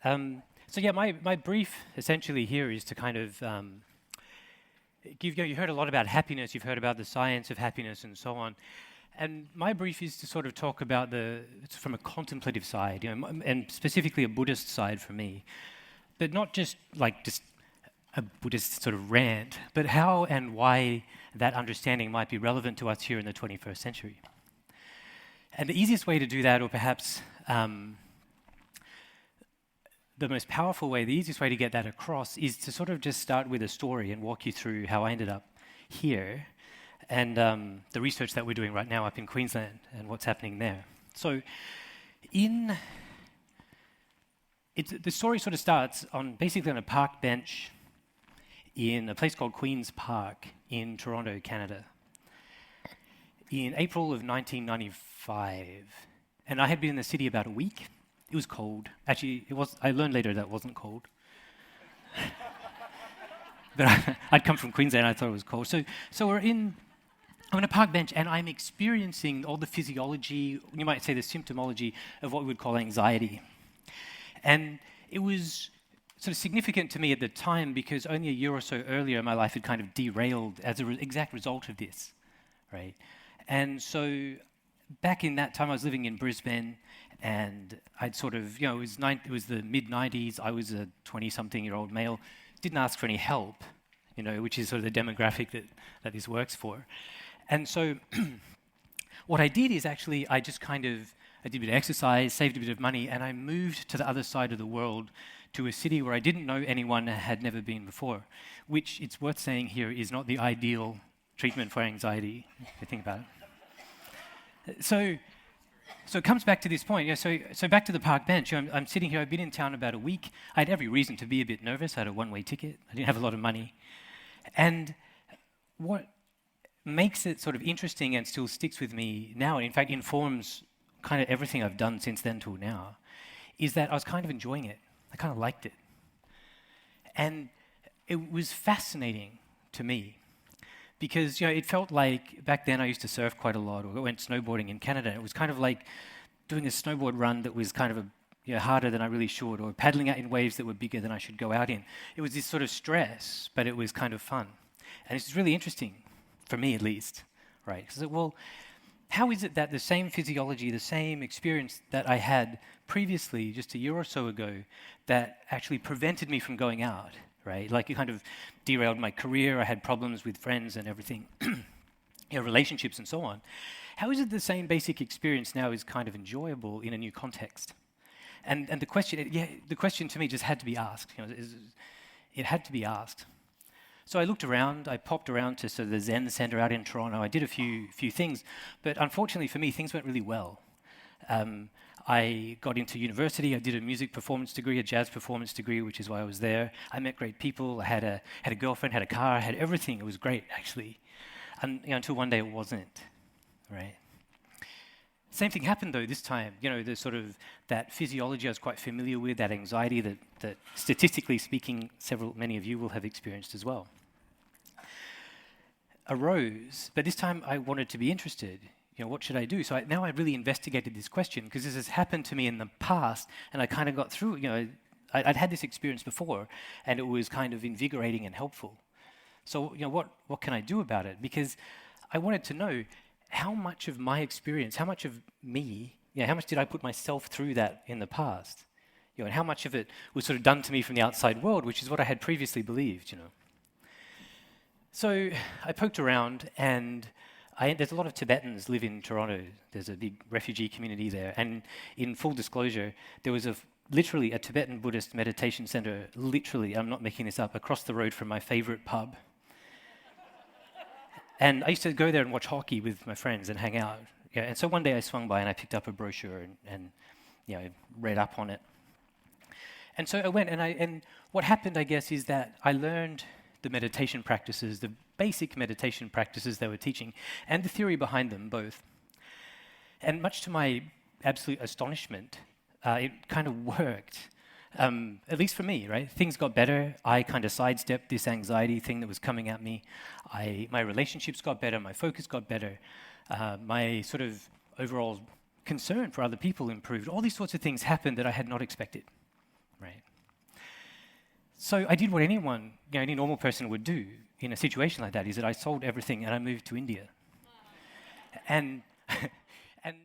So yeah, my brief essentially here is to kind of you heard a lot about happiness, you've heard about the science of happiness and so on. And my brief is to sort of talk about it's from a contemplative side, and specifically a Buddhist side for me. But not just a Buddhist sort of rant, but how and why that understanding might be relevant to us here in the 21st century. And the easiest way to do that, or perhaps the most powerful way, the easiest way to get that across is to sort of just start with a story and walk you through how I ended up here and the research that we're doing right now up in Queensland and what's happening there. So the story sort of starts basically on a park bench in a place called Queen's Park in Toronto, Canada, in April of 1995. And I had been in the city about a week. It was cold. Actually, I learned later that it wasn't cold. But I'd come from Queensland and I thought it was cold. So I'm on a park bench and I'm experiencing all the physiology, you might say the symptomology of what we would call anxiety. And it was sort of significant to me at the time because only a year or so earlier my life had kind of derailed as an exact result of this, right? And so back in that time I was living in Brisbane and I'd sort of, it was the mid-90s, I was a 20-something-year-old male, didn't ask for any help, which is sort of the demographic that this works for. And so what I did is actually I did a bit of exercise, saved a bit of money, and I moved to the other side of the world to a city where I didn't know anyone and had never been before, which it's worth saying here is not the ideal treatment for anxiety, if you think about it. So it comes back to this point. So back to the park bench. I'm sitting here. I've been in town about a week. I had every reason to be a bit nervous. I had a one-way ticket. I didn't have a lot of money. And what makes it sort of interesting and still sticks with me now, and in fact informs kind of everything I've done since then till now, is that I was kind of enjoying it. I kind of liked it. And it was fascinating to me because, it felt like back then I used to surf quite a lot or I went snowboarding in Canada. It was kind of like doing a snowboard run that was kind of harder than I really should, or paddling out in waves that were bigger than I should go out in. It was this sort of stress, but it was kind of fun. And it's really interesting, for me at least, right? Because, how is it that the same physiology, the same experience that I had previously, just a year or so ago, that actually prevented me from going out, right? Like it kind of derailed my career, I had problems with friends and everything, relationships and so on. How is it the same basic experience now is kind of enjoyable in a new context? And the question to me just had to be asked. It had to be asked. So I looked around, I popped around to sort of the Zen Center out in Toronto. I did a few things, but unfortunately for me, things went really well. I got into university. I did a music performance degree, a jazz performance degree, which is why I was there. I met great people. I had a girlfriend, had a car, I had everything. It was great, actually, and until one day it wasn't, right? Same thing happened though this time. The sort of that physiology I was quite familiar with, that anxiety that statistically speaking, many of you will have experienced as well, arose. But this time I wanted to be interested. What should I do? So now I really investigated this question because this has happened to me in the past, and I kind of got through. I'd had this experience before, and it was kind of invigorating and helpful. So what can I do about it? Because I wanted to know how much of my experience, how much of me, how much did I put myself through that in the past? And how much of it was sort of done to me from the outside world, which is what I had previously believed. So I poked around, and there's a lot of Tibetans live in Toronto. There's a big refugee community there. And in full disclosure, there was literally a Tibetan Buddhist meditation center, literally, I'm not making this up, across the road from my favorite pub. And I used to go there and watch hockey with my friends and hang out. And so one day I swung by and I picked up a brochure and read up on it. And so I went, and what happened, I guess, is that I learned the meditation practices, the basic meditation practices they were teaching, and the theory behind them both. And much to my absolute astonishment, it kind of worked. At least for me, right? Things got better. I kind of sidestepped this anxiety thing that was coming at me. My relationships got better. My focus got better. My sort of overall concern for other people improved. All these sorts of things happened that I had not expected. right? So I did what anyone, any normal person would do in a situation like that, is that I sold everything and I moved to India. And and